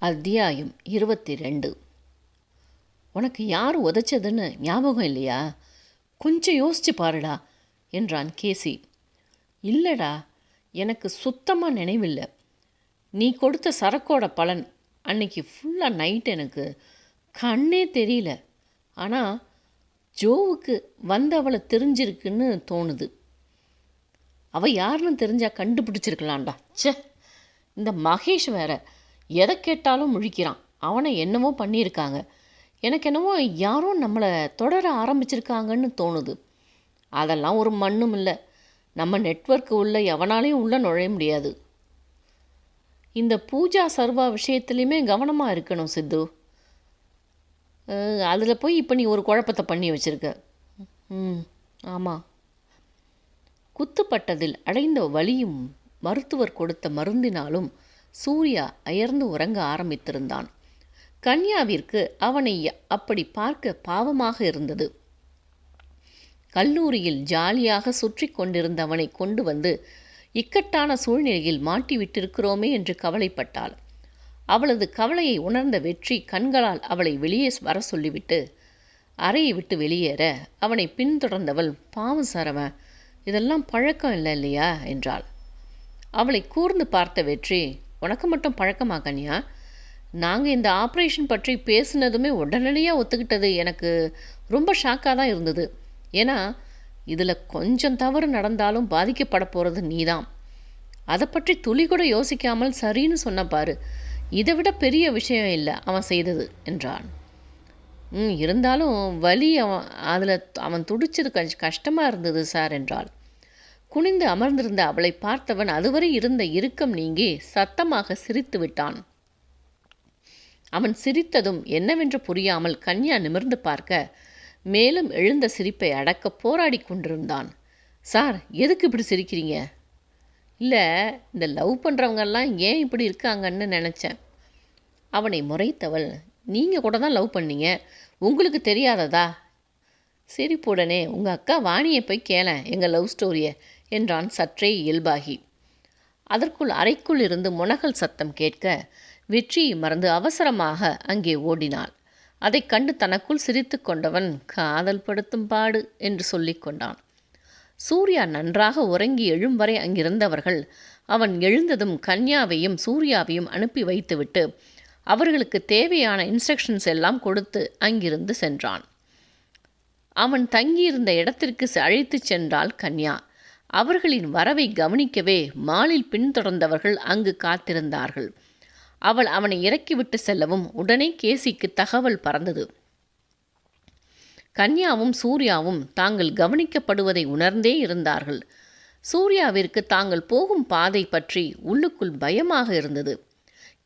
அத்தியாயம் 22. உனக்கு யார் உதைச்சதுன்னு ஞாபகம் இல்லையா? கொஞ்சம் யோசிச்சு பாருடா என்றான் கேசி. இல்லடா, எனக்கு சுத்தமாக நினைவில்லை. நீ கொடுத்த சரக்கோட பலன் அன்னைக்கு ஃபுல்லாக நைட் எனக்கு கண்ணே தெரியல. ஆனால் ஜோவுக்கு வந்தவளை தெரிஞ்சிருக்குன்னு தோணுது. அவள் யாருன்னு தெரிஞ்சால் கண்டுபிடிச்சிருக்கலாம்டா. ச்சே, இந்த மகேஷ் வேற எதை கேட்டாலும் முழிக்கிறான். அவனை என்னவோ பண்ணியிருக்காங்க. எனக்கு என்னவோ யாரோ நம்மளை தொடர ஆரம்பிச்சிருக்காங்கன்னு தோணுது. அதெல்லாம் ஒரு மண்ணும் இல்லை. நம்ம நெட்வொர்க்கு உள்ள எவனாலையும் உள்ளே நுழைய முடியாது. இந்த பூஜா சர்வா விஷயத்துலையுமே கவனமாக இருக்கணும் சித்து. அதில் போய் இப்போ நீ ஒரு குழப்பத்தை பண்ணி வச்சுருக்க. ஆமாம். குத்துப்பட்டதில் அடைந்த வலியும் மருத்துவர் கொடுத்த மருந்தினாலும் சூர்யா அயர்ந்து உறங்க ஆரம்பித்திருந்தான். கன்யாவிற்கு அவனை அப்படி பார்க்க பாவமாக இருந்தது. கல்லூரியில் ஜாலியாக சுற்றி கொண்டிருந்த அவனை கொண்டு வந்து இக்கட்டான சூழ்நிலையில் மாட்டிவிட்டிருக்கிறோமே என்று கவலைப்பட்டாள். அவளது கவலையை உணர்ந்த வெற்றி கண்களால் அவளை வெளியே வர சொல்லிவிட்டு அறையை விட்டு வெளியேற அவனை பின்தொடர்ந்தவள், பாவம் சாரவன், இதெல்லாம் பழக்கம் இல்லை இல்லையா என்றாள். அவளை கூர்ந்து பார்த்த வெற்றி, உனக்கு மட்டும் பழக்கமா கன்யா? நாங்கள் இந்த ஆப்ரேஷன் பற்றி பேசினதுமே உடனடியாக ஒத்துக்கிட்டது எனக்கு ரொம்ப ஷாக்காக தான் இருந்தது. ஏன்னா இதில் கொஞ்சம் தவறு நடந்தாலும் பாதிக்கப்பட போகிறது நீதான். அதை பற்றி துளி கூட யோசிக்காமல் சரின்னு சொன்ன பாரு. இதை விட பெரிய விஷயம் இல்லை அவன் செய்தது என்றான். இருந்தாலும் வலி அவன் துடிச்சது கஷ்டமாக இருந்தது சார் என்றாள். குனிந்து அமர்ந்திருந்த அவளை பார்த்தவன் அதுவரை இருந்த இறுக்கம் நீங்கி சத்தமாக சிரித்து விட்டான். அவன் சிரித்ததும் என்னவென்று புரியாமல் கன்யா நிமிர்ந்து பார்க்க மேலும் எழுந்த சிரிப்பை அடக்க போராடி கொண்டிருந்தான். சார், எதுக்கு இப்படி சிரிக்கிறீங்க? இல்லை, இந்த லவ் பண்ணுறவங்கெல்லாம் ஏன் இப்படி இருக்காங்கன்னு நினச்சேன். அவனை முறைத்தவள், நீங்கள் கூட தான் லவ் பண்ணீங்க, உங்களுக்கு தெரியாததா? சிரிப்புடனே, உங்கள் அக்கா வாணியை போய் கேளேன் எங்கள் லவ் ஸ்டோரியை என்றான் சற்றே இயல்பாகி. அதற்குள் அறைக்குள் இருந்து முனகல் சத்தம் கேட்க வெற்றியை மறந்து அவசரமாக அங்கே ஓடினாள். அதை கண்டு தனக்குள் சிரித்து கொண்டவன், காதல் படுத்தும் பாடு என்று சொல்லி கொண்டான். சூர்யா நன்றாக உறங்கி எழும் வரை அங்கிருந்தவர்கள் அவன் எழுந்ததும் கன்யாவையும் சூர்யாவையும் அனுப்பி வைத்துவிட்டு அவர்களுக்கு தேவையான இன்ஸ்ட்ரக்ஷன்ஸ் எல்லாம் கொடுத்து அங்கிருந்து சென்றான். அவன் தங்கியிருந்த இடத்திற்கு அழைத்து சென்றாள் கன்யா. அவர்களின் வரவை கவனிக்கவே மாலில் பின்தொடர்ந்தவர்கள் அங்கு காத்திருந்தார்கள். அவள் அவனை இறக்கிவிட்டு செல்லவும் உடனே கேசிக்கு தகவல் பறந்தது. கன்யாவும் சூர்யாவும் தாங்கள் கவனிக்கப்படுவதை உணர்ந்தே இருந்தார்கள். சூர்யாவிற்கு தாங்கள் போகும் பாதை பற்றி உள்ளுக்குள் பயமாக இருந்தது.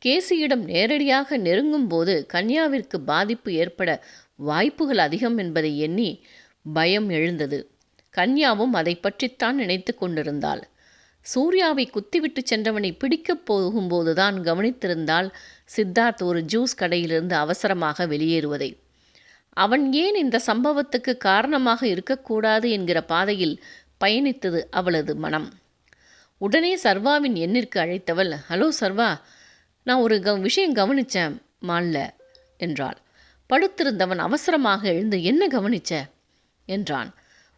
கேசியிடம் நேரடியாக நெருங்கும் போது கன்யாவிற்கு பாதிப்பு ஏற்பட வாய்ப்புகள் அதிகம் என்பதை எண்ணி பயம் எழுந்தது. கன்யாவும் அதை பற்றித்தான் நினைத்து கொண்டிருந்தாள். சூர்யாவை குத்திவிட்டு சென்றவனை பிடிக்கப் போகும்போதுதான் கவனித்திருந்தாள் சித்தார்த் ஒரு ஜூஸ் கடையிலிருந்து அவசரமாக வெளியேறுவதை. அவன் ஏன் இந்த சம்பவத்துக்கு காரணமாக இருக்கக்கூடாது என்கிற பாதையில் பயணித்தது அவளது மனம். உடனே சர்வாவின் எண்ணிற்கு அழைத்தவள், ஹலோ சர்வா, நான் ஒரு விஷயம் கவனித்தேன் மால்ல என்றாள். படுத்திருந்தவன் அவசரமாக எழுந்து, என்ன கவனிச்ச என்றான்.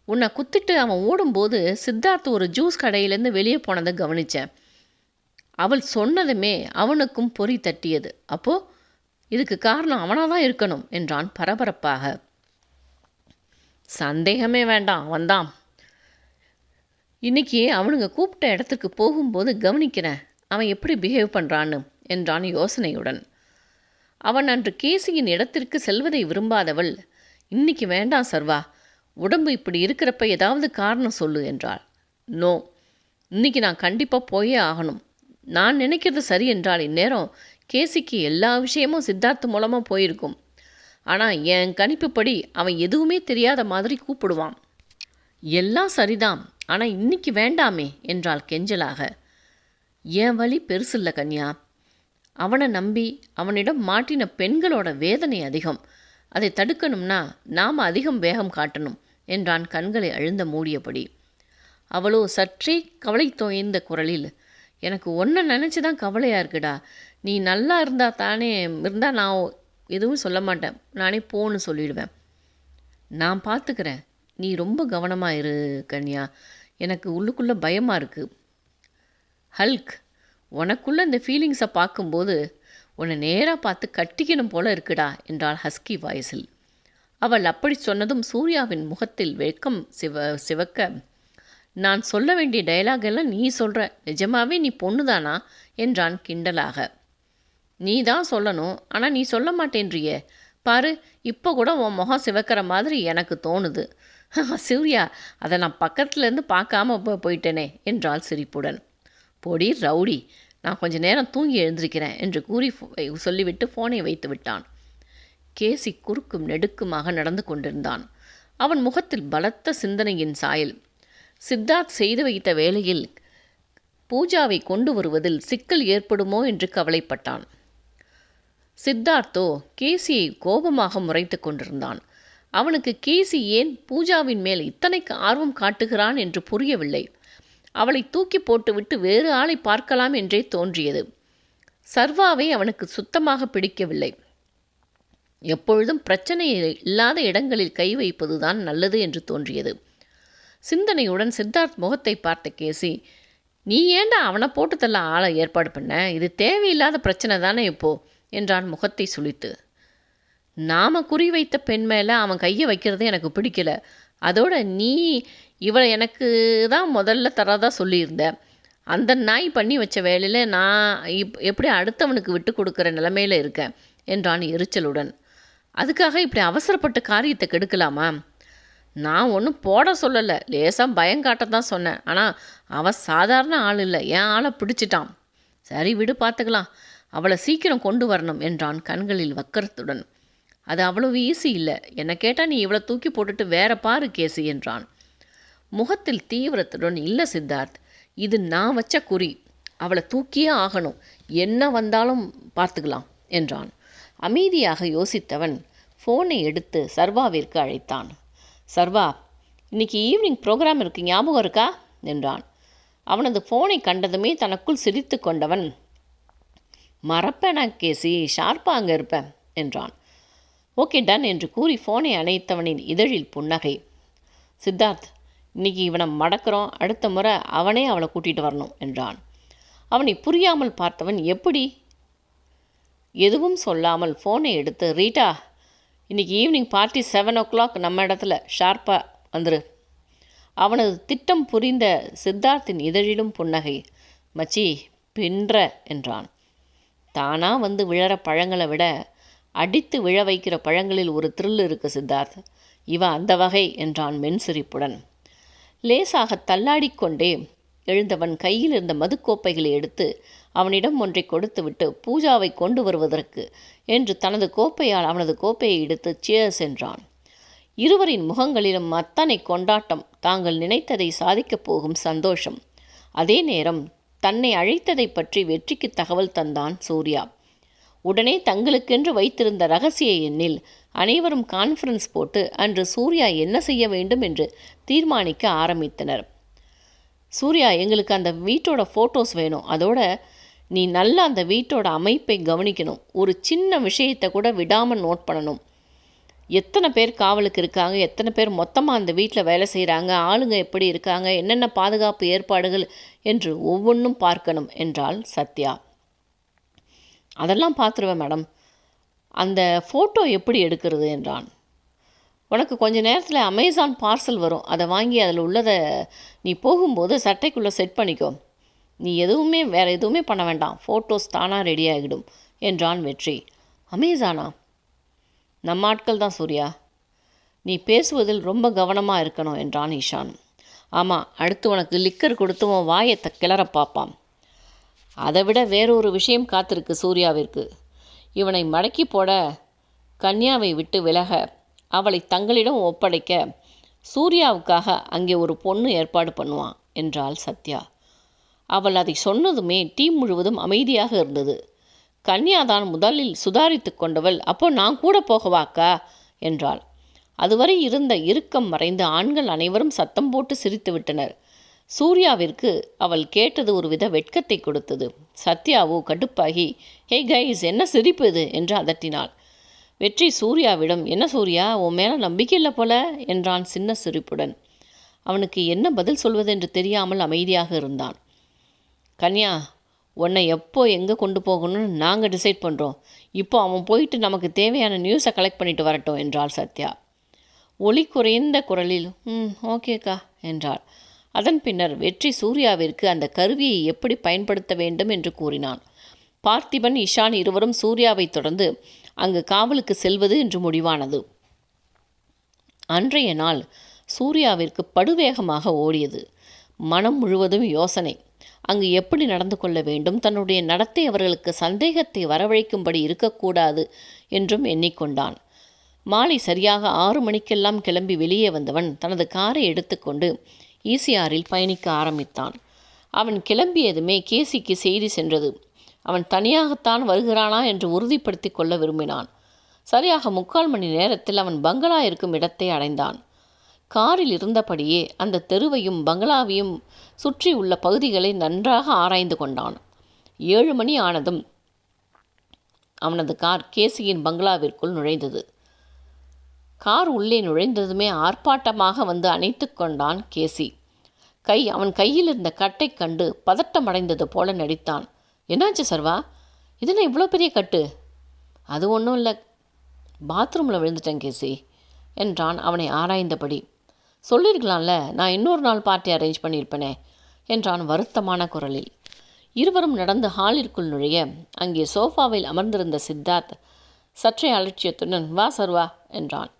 உன்னை குத்திட்டு அவன் ஓடும்போது சித்தார்த் ஒரு ஜூஸ் கடையிலேருந்து வெளியே போனதை கவனித்தேன். அவள் சொன்னதுமே அவனுக்கும் பொறி தட்டியது. அப்போ இதுக்கு காரணம் அவனாக தான் இருக்கணும் என்றான் பரபரப்பாக. சந்தேகமே வேண்டாம், அவன்தான். இன்னைக்கு அவனுங்க கூப்பிட்ட இடத்துக்கு போகும்போது கவனிக்கிறேன் அவன் எப்படி பிஹேவ் பண்ணுறான்னு என்றான் யோசனையுடன். அவன் அன்று கேசியின் இடத்திற்கு செல்வதை விரும்பாதவள், இன்னைக்கு வேண்டாம் சர்வா, உடம்பு இப்படி இருக்கிறப்ப ஏதாவது காரணம் சொல்லு என்றாள். நோ, இன்னைக்கு நான் கண்டிப்பாக போயே ஆகணும். நான் நினைக்கிறது சரி என்றால் இந்நேரம் கேசிக்கு எல்லா விஷயமும் சித்தார்த் மூலமாக போயிருக்கும். ஆனால் என் கணிப்புப்படி அவன் எதுவுமே தெரியாத மாதிரி கூப்பிடுவான். எல்லாம் சரிதான், ஆனால் இன்னைக்கு வேண்டாமே என்றாள் கெஞ்சலாக. என் வழி பெருசில்ல கன்யா. அவனை நம்பி அவனிடம் மாட்டின பெண்களோட வேதனை அதிகம். அதை தடுக்கணும்னா நாம் அதிகம் வேகம் காட்டணும் என்றான் கண்களை அழுந்த மூடியபடி. அவளோ சற்றே கவலை தோய்ந்த குரலில், எனக்கு ஒன்றை நினச்சி தான் கவலையாக இருக்குடா. நீ நல்லா இருந்தால் நான் எதுவும் சொல்ல மாட்டேன். நானே போன்னு சொல்லிடுவேன். நான் பார்த்துக்கிறேன். நீ ரொம்ப கவனமாக இரு கன்யா. எனக்கு உள்ளுக்குள்ளே பயமாக இருக்குது. ஹல்க், உனக்குள்ளே இந்த ஃபீலிங்ஸை பார்க்கும்போது உன்னை நேராக பார்த்து கட்டிக்கணும் போல இருக்குடா என்றாள் ஹஸ்கி வாய்ஸில். அவள் அப்படி சொன்னதும் சூர்யாவின் முகத்தில் வெட்கம் சிவக்க, நான் சொல்ல வேண்டிய டயலாக் எல்லாம் நீ சொல்கிற, நிஜமாவே நீ பொண்ணுதானா என்றான் கிண்டலாக. நீ தான் சொல்லணும், ஆனால் நீ சொல்ல மாட்டேன்றியே. பாரு, இப்போ கூட உன் முகம் சிவக்கிற மாதிரி எனக்கு தோணுது. சூர்யா, அதை நான் பக்கத்துலேருந்து பார்க்காம போயிட்டேனே என்றாள் சிரிப்புடன். பொடி ரவுடி, நான் கொஞ்ச நேரம் தூங்கி எழுந்திருக்கிறேன் என்று கூறி சொல்லிவிட்டு ஃபோனை வைத்து விட்டான். கேசி குறுக்கும் நெடுக்குமாக நடந்து கொண்டிருந்தான். அவன் முகத்தில் பலத்த சிந்தனையின் சாயல். சித்தார்த் செய்து வைத்த வேளையில் பூஜாவை கொண்டு வருவதில் சிக்கல் ஏற்படுமோ என்று கவலைப்பட்டான். சித்தார்த்தோ கேசியை கோபமாக முறைத்து கொண்டிருந்தான். அவனுக்கு கேசி ஏன் பூஜாவின் மேல் இத்தனைக்கு ஆர்வம் காட்டுகிறான் என்று புரியவில்லை. அவளை தூக்கி போட்டுவிட்டு வேறு ஆளை பார்க்கலாம் என்றே தோன்றியது. சர்வாவை அவனுக்கு சுத்தமாக பிடிக்கவில்லை. எப்பொழுதும் பிரச்சனை இல்லாத இடங்களில் கை வைப்பதுதான் நல்லது என்று தோன்றியது. சிந்தனையுடன் சித்தார்த் முகத்தை பார்த்த கேசி, நீ ஏண்டா அவனை போட்டு தள்ள ஆளை ஏற்பாடு பண்ண? இது தேவையில்லாத பிரச்சனை தானே இப்போ என்றான் முகத்தை சுளித்து. நாம குறிவைத்த பெண் மேலே அவன் கையை வைக்கிறது எனக்கு பிடிக்கல. அதோட நீ இவளை எனக்கு தான் முதல்ல தரதா சொல்லியிருந்த. அந்த நாய் பண்ணி வச்ச வேலையில் நான் எப்படி அடுத்தவனுக்கு விட்டு கொடுக்குற நிலைமையில் இருக்கேன் என்றான் எரிச்சலுடன். அதுக்காக இப்படி அவசரப்பட்ட காரியத்தை கெடுக்கலாமா? நான் ஒன்றும் போட சொல்லலை, லேசாக பயங்காட்டத்தான் சொன்னேன். ஆனால் அவன் சாதாரண ஆள் இல்லை, என் ஆளை பிடிச்சிட்டான். சரி விடு, பார்த்துக்கலாம். அவளை சீக்கிரம் கொண்டு வரணும் என்றான் கண்களில் வக்கரத்துடன். அது அவ்வளவு ஈஸி இல்லை. என்னை கேட்டால் நீ இவளை தூக்கி போட்டுட்டு வேற பாரு கேசி என்றான் முகத்தில் தீவிரத்துடன். இல்லை சித்தார்த், இது நான் வச்ச குறி. அவளை தூக்கியே ஆகணும், என்ன வந்தாலும் பார்த்துக்கலாம் என்றான். அமைதியாக யோசித்தவன் ஃபோனை எடுத்து சர்வாவிற்கு அழைத்தான். சர்வா, இன்னைக்கு ஈவினிங் ப்ரோக்ராம் இருக்கு, ஞாபகம் இருக்கா என்றான். அவனது ஃபோனை கண்டதுமே தனக்குள் சிரித்து கொண்டவன், மறப்பேனா கேசி, ஷார்ப்பாக அங்கே இருப்பேன் என்றான். ஓகே டன் என்று கூறி ஃபோனை அணைத்தவனின் இதழில் புன்னகை. சித்தார்த், இன்னைக்கு இவனை மடக்கிறோம், அடுத்த முறை அவனே அவளை கூட்டிகிட்டு வரணும் என்றான். அவனை புரியாமல் பார்த்தவன், எப்படி? எதுவும் சொல்லாமல் ஃபோனை எடுத்து, ரீட்டா, இன்றைக்கி ஈவினிங் பார்ட்டி 7 o'clock நம்ம இடத்துல ஷார்ப்பாக வந்துரு. அவனது திட்டம் புரிந்த சித்தார்த்தின் இதழிலும் புன்னகை. மச்சி பின்ற என்றான். தானாக வந்து விழற பழங்களை விட அடித்து விழ வைக்கிற பழங்களில் ஒரு த்ரில் இருக்கு சித்தார்த். இவன் அந்த வகை என்றான் மென்சிரிப்புடன். லேசாக தள்ளாடிக்கொண்டே எழுந்தவன் கையில் இருந்த மதுக்கோப்பைகளை எடுத்து அவனிடம் ஒன்றை கொடுத்துவிட்டு பூஜாவை கொண்டு வருவதற்கு என்று தனது கோப்பையால் அவனது கோப்பையை எடுத்து சியர்ஸ் என்றான். இருவரின் முகங்களிலும் அத்தனை கொண்டாட்டம், தாங்கள் நினைத்ததை சாதிக்கப் போகும் சந்தோஷம். அதே நேரம் தன்னை அழைத்ததை பற்றி வெற்றிக்கு தகவல் தந்தான் சூர்யா. உடனே தங்களுக்கென்று வைத்திருந்த இரகசிய எண்ணில் அனைவரும் கான்ஃபரன்ஸ் போட்டு அன்று சூர்யா என்ன செய்ய வேண்டும் என்று தீர்மானிக்க ஆரம்பித்தனர். சூர்யா, எங்களுக்கு அந்த வீட்டோட ஃபோட்டோஸ் வேணும். அதோட நீ நல்லா அந்த வீட்டோட அமைப்பை கவனிக்கணும். ஒரு சின்ன விஷயத்தை கூட விடாமல் நோட் பண்ணணும். எத்தனை பேர் காவலுக்கு இருக்காங்க, எத்தனை பேர் மொத்தமாக அந்த வீட்டில் வேலை செய்கிறாங்க, ஆளுங்க எப்படி இருக்காங்க, என்னென்ன பாதுகாப்பு ஏற்பாடுகள் என்று ஒவ்வொன்றும் பார்க்கணும் என்றாள் சத்யா. அதெல்லாம் பார்த்துருவேன் மேடம். அந்த ஃபோட்டோ எப்படி எடுக்கிறது என்றான். உனக்கு கொஞ்ச நேரத்தில் அமேசான் பார்சல் வரும், அதை வாங்கி அதில் உள்ளதை நீ போகும்போது சட்டைக்குள்ளே செட் பண்ணிக்கோ. நீ வேறு எதுவுமே பண்ண வேண்டாம், ஃபோட்டோஸ் தானாக ரெடி ஆகிடும் என்றான் வெற்றி. அமேசானா? நம்ம ஆட்கள் தான் சூர்யா. நீ பேசுவதில் ரொம்ப கவனமாக இருக்கணும் என்றான் ஈஷான். ஆமாம், அடுத்து உனக்கு லிக்கர் கொடுத்து உன் வாயத்தை கிளற பார்ப்பான். அதை விட வேறொரு விஷயம் காத்திருக்கு சூர்யாவிற்கு. இவனை மடக்கி போட, கன்யாவை விட்டு விலக, அவளை தங்களிடம் ஒப்படைக்க சூர்யாவுக்காக அங்கே ஒரு பொண்ணு ஏற்பாடு பண்ணுவான் என்றாள் சத்யா. அவள் அதை சொன்னதுமே டீம் முழுவதும் அமைதியாக இருந்தது. கன்யாதான் முதலில் சுதாரித்து கொண்டவள், அப்போ நான் கூட போகவாக்கா என்றாள். அதுவரை இருந்த இறுக்கம் மறைந்து ஆண்கள் அனைவரும் சத்தம் போட்டு சிரித்து விட்டனர். சூர்யாவிற்கு அவள் கேட்டது ஒருவித வெட்கத்தை கொடுத்தது. சத்யாவோ கடுப்பாகி, ஹே கைஸ், என்ன சிரிப்பு இது என்று அதட்டினாள். வெற்றி சூர்யாவிடம், என்ன சூர்யா, உன் மேலே நம்பிக்கை இல்லை போல என்றான் சின்ன சிரிப்புடன். அவனுக்கு என்ன பதில் சொல்வதென்று தெரியாமல் அமைதியாக இருந்தான். கன்யா, உன்னை எப்போ எங்கே கொண்டு போகணும்னு நாங்கள் டிசைட் பண்ணுறோம். இப்போ அவன் போயிட்டு நமக்கு தேவையான நியூஸை கலெக்ட் பண்ணிட்டு வரட்டும் என்றாள் சத்யா. ஒளி குறைந்த குரலில் ஓகேக்கா என்றாள். அதன் பின்னர் வெற்றி சூர்யாவிற்கு அந்த கருவியை எப்படி பயன்படுத்த வேண்டும் என்று கூறினான். பார்த்திபன், இஷான் இருவரும் சூர்யாவை தொடர்ந்து அங்கு காவலுக்கு செல்வது என்று முடிவானது. அன்றைய நாள் சூர்யாவிற்கு படுவேகமாக ஓடியது. மனம் முழுவதும் யோசனை. அங்கு எப்படி நடந்து கொள்ள வேண்டும், தன்னுடைய நடத்தை அவர்களுக்கு சந்தேகத்தை வரவழைக்கும்படி இருக்கக்கூடாது என்றும் எண்ணிக்கொண்டான். மாலை சரியாக 6 மணிக்கெல்லாம் கிளம்பி வெளியே வந்தவன் தனது காரை எடுத்துக்கொண்டு ஈசிஆரில் பயணிக்க ஆரம்பித்தான். அவன் கிளம்பியதுமே கேசிக்கு செய்தி சென்றது. அவன் தனியாகத்தான் வருகிறானா என்று உறுதிப்படுத்தி கொள்ள விரும்பினான். சரியாக 3/4 மணி நேரத்தில் அவன் பங்களா இருக்கும் இடத்தை அடைந்தான். காரில் இருந்தபடியே அந்த தெருவையும் பங்களாவையும் சுற்றி உள்ள பகுதிகளை நன்றாக ஆராய்ந்து கொண்டான். 7 மணி ஆனதும் அவனது கார் கேசியின் பங்களாவிற்குள் நுழைந்தது. கார் உள்ளே நுழைந்ததுமே ஆர்ப்பாட்டமாக வந்து அணைத்து கொண்டான் கேசி. அவன் கையில் இருந்த கட்டை கண்டு பதட்டமடைந்தது போல நடித்தான். என்னாச்சு சர்வா, இதுனா இவ்வளோ பெரிய கட்டு? அது ஒன்றும் இல்லை, பாத்ரூமில் விழுந்துட்டேன் கேசி என்றான் அவனை ஆராய்ந்தபடி. சொல்லியிருக்கலாம்ல, நான் இன்னொரு நாள் பார்ட்டி அரேஞ்ச் பண்ணியிருப்பேனே என்றான் வருத்தமான குரலில். இருவரும் நடந்து ஹாலிற்குள் நுழைய அங்கே சோஃபாவில் அமர்ந்திருந்த சித்தார்த் சற்றே அலட்சியத்துடன், வா சர்வா என்றான்.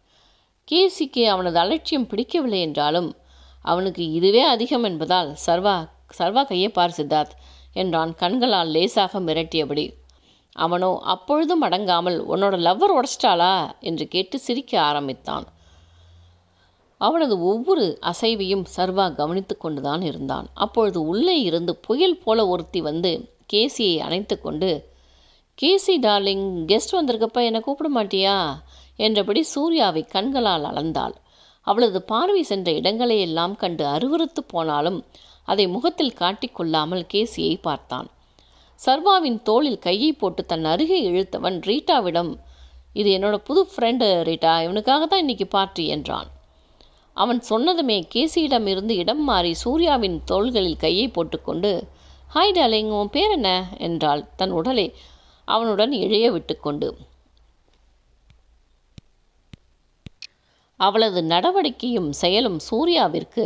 கேசிக்கு அவனது அலட்சியம் பிடிக்கவில்லை என்றாலும் அவனுக்கு இதுவே அதிகம் என்பதால், சர்வா கையை பார் சித்தார்த் என்றான் கண்களால் லேசாக மிரட்டியபடி. அவனோ அப்பொழுதும் அடங்காமல், உன்னோட லவ்வர் உடைச்சிட்டாளா என்று கேட்டு சிரிக்க ஆரம்பித்தான். அவனது ஒவ்வொரு அசைவையும் சர்வா கவனித்து கொண்டுதான் இருந்தான். அப்பொழுது உள்ளே இருந்து புயல் போல ஒருத்தி வந்து கேசியை அணைத்து கொண்டு, கேசி டார்லிங், கெஸ்ட் வந்திருக்கப்ப என்னை கூப்பிட மாட்டியா என்றபடி சூர்யாவை கண்களால் அளந்தாள். அவளது பார்வை சென்ற இடங்களையெல்லாம் கண்டு அருவருத்து போனாலும் அதை முகத்தில் காட்டிக்கொள்ளாமல் கேசியை பார்த்தான். சர்வாவின் தோளில் கையை போட்டு தன் அருகே இழுத்தவன் ரீட்டாவிடம், இது என்னோட புது ஃப்ரெண்டு ரீட்டா, இவனுக்காக தான் இன்னைக்கு பார்ட்டி என்றான். அவன் சொன்னதுமே கேசியிடம் இருந்து இடம் மாறி சூர்யாவின் தோள்களில் கையை போட்டுக்கொண்டு, ஹாய் டார்லிங், உன் பேர் என்ன என்றாள் தன் உடலை அவனுடன் இழைய விட்டுக்கொண்டு. அவளது நடவடிக்கையும் செயலும் சூர்யாவிற்கு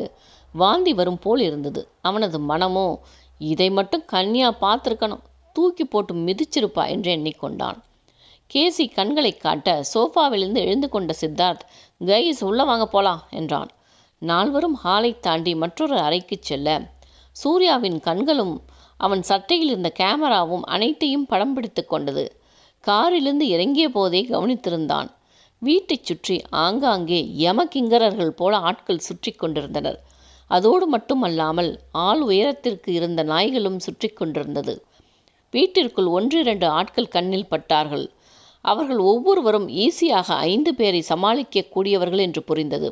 வாந்தி வரும் போல் இருந்தது. அவனது மனமோ, இதை மட்டும் கன்யா பார்த்துருக்கணும், தூக்கி போட்டு மிதிச்சிருப்பா என்று எண்ணிக்கொண்டான். கேசி கண்களை காட்ட சோஃபாவிலிருந்து எழுந்து கொண்ட சித்தார்த், கைஸ் உள்ள வாங்க போலாம் என்றான். நால்வரும் ஹாலை தாண்டி மற்றொரு அறைக்கு செல்ல சூர்யாவின் கண்களும் அவன் சட்டையில் இருந்த கேமராவும் அனைத்தையும் படம் பிடித்து கொண்டது. காரிலிருந்து இறங்கிய போதே கவனித்திருந்தான். வீட்டை சுற்றி ஆங்காங்கே யமகிங்கரர்கள் போல ஆட்கள் சுற்றி கொண்டிருந்தனர். அதோடு மட்டுமல்லாமல் ஆள் உயரத்திற்கு இருந்த நாய்களும் சுற்றி கொண்டிருந்தது. வீட்டிற்குள் 1-2 ஆட்கள் கண்ணில் பட்டார்கள். அவர்கள் ஒவ்வொருவரும் ஈஸியாக 5 பேரை சமாளிக்கக்கூடியவர்கள் என்று புரிந்தது.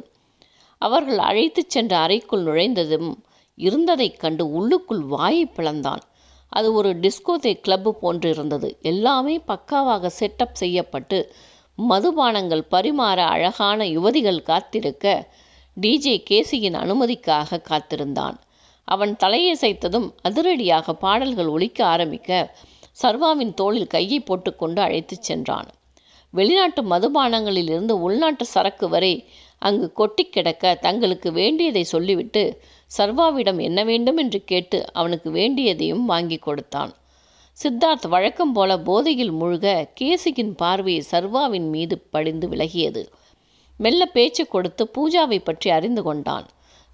அவர்கள் அழைத்து சென்ற அறைக்குள் நுழைந்ததும் இருந்ததைக் கண்டு உள்ளுக்குள் வாயை பிளந்தான். அது ஒரு டிஸ்கோதே கிளப்பு போன்று இருந்தது. எல்லாமே பக்காவாக செட்டப் செய்யப்பட்டு மதுபானங்கள் பரிமாற அழகான யுவதிகள் காத்திருக்க டிஜே கேசியின் அனுமதிக்காக காத்திருந்தான். அவன் தலையசைத்ததும் அதிரடியாக பாடல்கள் ஒலிக்க ஆரம்பிக்க சர்வாவின் தோளில் கையை போட்டுக்கொண்டு அழைத்துச் சென்றான். வெளிநாட்டு மதுபானங்களிலிருந்து உள்நாட்டு சரக்கு வரை அங்கு கொட்டி கிடக்க தங்களுக்கு வேண்டியதை சொல்லிவிட்டு சர்வாவிடம் என்ன வேண்டும் என்று கேட்டு அவனுக்கு வேண்டியதையும் வாங்கி கொடுத்தான். சித்தார்த் வழக்கம் போல போதையில் மூழ்க கேசியின் பார்வை சர்வாவின் மீது படிந்து விலகியது. மெல்ல பேச்சு கொடுத்து பூஜாவை பற்றி அறிந்து கொண்டான்.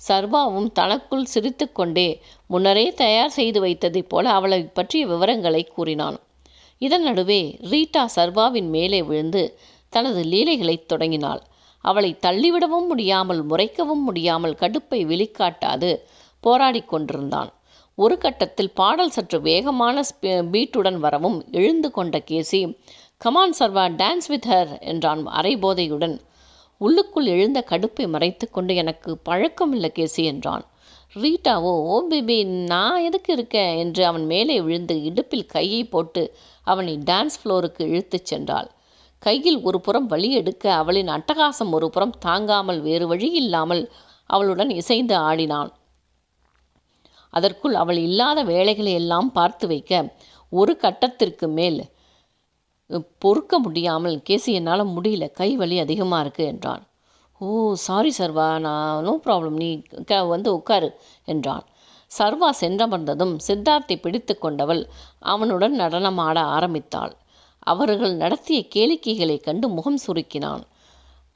சர்வாவும் தனக்குள் சிரித்து கொண்டே முன்னரே தயார் செய்து வைத்ததைப் போல அவளை பற்றிய விவரங்களை கூறினான். இதன் நடுவே ரீட்டா சர்வாவின் மேலே விழுந்து தனது லீலைகளை தொடங்கினாள். அவளை தள்ளிவிடவும் முடியாமல் முறைக்கவும் முடியாமல் கடுப்பை வெளிக்காட்டாது போராடி கொண்டிருந்தான். ஒரு கட்டத்தில் பாடல் சற்று வேகமான பீட்டுடன் வரவும் எழுந்து கொண்ட கேசி, come on Sarva, dance with her என்றான் அரைபோதையுடன். உள்ளுக்குள் எழுந்த கடுப்பை மறைத்து கொண்டு, எனக்கு பழக்கம் இல்லை கேசி என்றான். ரீட்டாவோ, ஓ பேபி, நான் எதுக்கு இருக்கேன் என்று அவன் மேலே விழுந்து இடுப்பில் கையை போட்டு அவனை டான்ஸ் ஃப்ளோருக்கு இழுத்துச் சென்றாள். கையில் ஒரு புறம் வலி எடுக்க அவளின் அட்டகாசம் ஒரு புறம் தாங்காமல் வேறு வழி இல்லாமல் அவளுடன் இசைந்து ஆடினான். அதற்குள் அவள் இல்லாத வேலைகளை எல்லாம் பார்த்து வைக்க ஒரு கட்டத்திற்கு மேல் பொறுக்க முடியாமல், கேசி, என்னால் முடியல, கை வலி அதிகமாக இருக்குது என்றான். ஓ சாரி சர்வா, நான் நோ ப்ராப்ளம், நீ வந்து உட்காரு என்றான். சர்வா சென்றமர்ந்ததும் சித்தார்த்தை பிடித்து கொண்டவள் அவனுடன் நடனமாட ஆரம்பித்தாள். அவர்கள் நடத்திய கேளிக்கைகளை கண்டு முகம் சுருக்கினான்.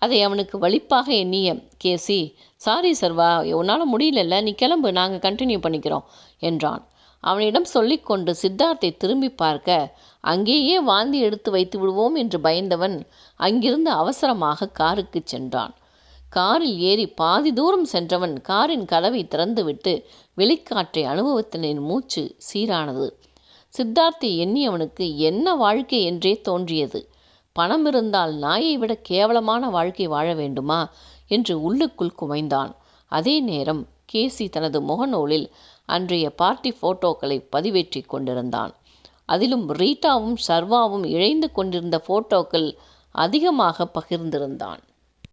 அதை அவனுக்கு வலிப்பாக எண்ணிய கேசி, சாரி சர்வா, உன்னால் முடியலல்ல, நீ கிளம்பு, நாங்கள் கண்டினியூ பண்ணிக்கிறோம் என்றான். அவனிடம் சொல்லிக்கொண்டு சித்தார்த்தை திரும்பி பார்க்க அங்கேயே வாந்தி எடுத்து வைத்து விடுவோம் என்று பயந்தவன் அங்கிருந்து அவசரமாக காருக்கு சென்றான். காரில் ஏறி பாதி தூரம் சென்றவன் காரின் கதவை திறந்துவிட்டு வெளிக்காற்றை அனுபவத்தினின் மூச்சு சீரானது. சித்தார்த்தை எண்ணியவனுக்கு என்ன வாழ்க்கை என்றே தோன்றியது. பணம் இருந்தால் நாயை விட கேவலமான வாழ்க்கை வாழ வேண்டுமா என்று உள்ளுக்குள் குமைந்தான். அதே நேரம் கேசி தனது முகநூலில் அன்றைய பார்ட்டி ஃபோட்டோக்களை பதிவேற்றி கொண்டிருந்தான். அதிலும் ரீட்டாவும் சர்வாவும் இழைந்து கொண்டிருந்த ஃபோட்டோக்கள் அதிகமாக பகிர்ந்திருந்தான்.